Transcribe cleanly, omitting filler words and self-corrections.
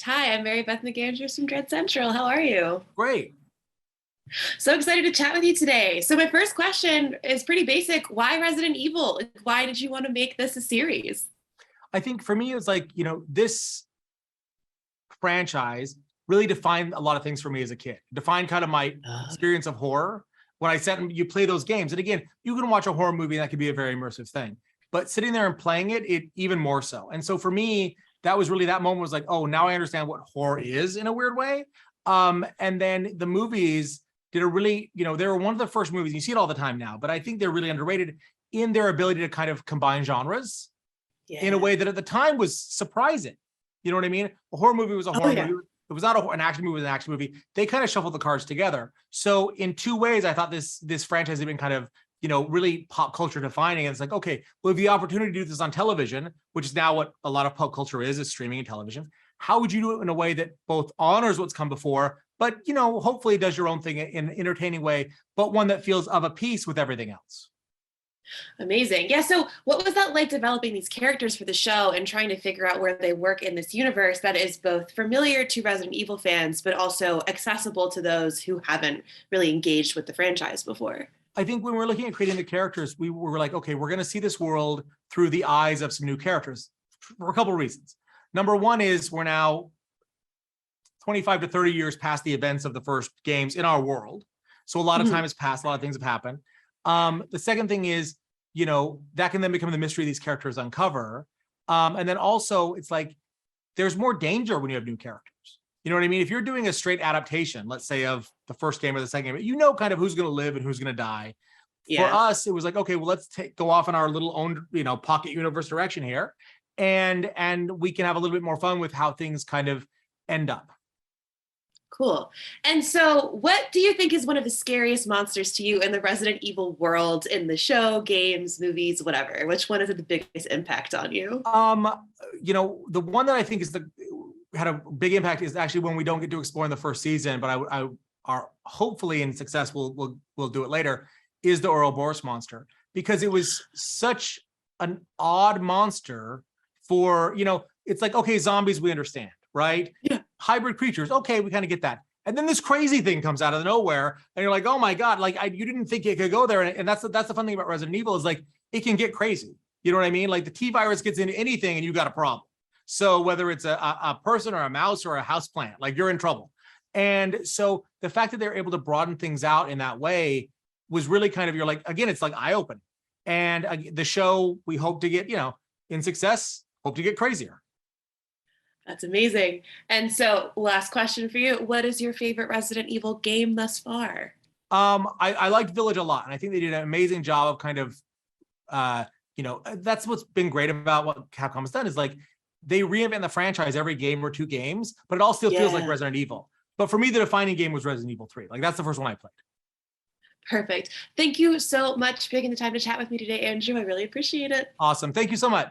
Hi, I'm Mary Beth McAndrews from Dread Central. How are you? Great. So excited to chat with you today. So my first question is pretty basic. Why Resident Evil? Why did you want to make this a series? I think for me, it's like, this franchise really defined a lot of things for me as a kid. Defined kind of my experience of horror. When I sat and you play those games, and again, you can watch a horror movie and that could be a very immersive thing. But sitting there and playing it even more so. And so for me, that was really that moment was like, oh, now I understand what horror is in a weird way. And then the movies did a really, they were one of the first movies, you see it all the time now, but I think they're really underrated in their ability to kind of combine genres in a Yeah. way that at the time was surprising. You know what I mean? A horror movie was a Oh, horror yeah. movie. It was not an action movie, it was an action movie. They kind of shuffled the cards together. So in two ways, I thought this franchise had been kind of, really pop culture defining. And it's like, okay, well, if the opportunity to do this on television, which is now what a lot of pop culture is streaming and television, how would you do it in a way that both honors what's come before, but, hopefully does your own thing in an entertaining way, but one that feels of a piece with everything else? Amazing. Yeah. So, what was that like developing these characters for the show and trying to figure out where they work in this universe that is both familiar to Resident Evil fans, but also accessible to those who haven't really engaged with the franchise before? I think when we're looking at creating the characters, we were like, okay, we're going to see this world through the eyes of some new characters for a couple of reasons. Number one is we're now 25 to 30 years past the events of the first games in our world. So a lot of time has passed, a lot of things have happened. The second thing is, that can then become the mystery these characters uncover. And then also it's like, there's more danger when you have new characters. You know what I mean? If you're doing a straight adaptation, let's say of the first game or the second game, kind of who's going to live and who's going to die. For Yeah. us, it was like, okay, well, let's go off in our little own, pocket universe direction here. And we can have a little bit more fun with how things kind of end up. Cool. And so, what do you think is one of the scariest monsters to you in the Resident Evil world in the show, games, movies, whatever? Which one has had the biggest impact on you? The one that I think had a big impact is actually when we don't get to explore in the first season, but I are hopefully in success, we'll do it later, is the Ouroboros monster, because it was such an odd monster for, it's like, okay, zombies, we understand, right? Yeah. Hybrid creatures, okay, we kind of get that. And then this crazy thing comes out of nowhere, and you're like, oh my God, like you didn't think it could go there. And that's the fun thing about Resident Evil is like, it can get crazy. You know what I mean? Like the T virus gets into anything and you got a problem. So whether it's a person or a mouse or a house plant, like you're in trouble. And so the fact that they're able to broaden things out in that way was really kind of, you're like, again, it's like eye-opening. And the show, we hope to get, in success, hope to get crazier. That's amazing. And so, last question for you. What is your favorite Resident Evil game thus far? I liked Village a lot, and I think they did an amazing job of kind of, that's what's been great about what Capcom has done is like they reinvent the franchise every game or two games, but it all still feels like Resident Evil. But for me, the defining game was Resident Evil 3. Like that's the first one I played. Perfect. Thank you so much for taking the time to chat with me today, Andrew. I really appreciate it. Awesome. Thank you so much.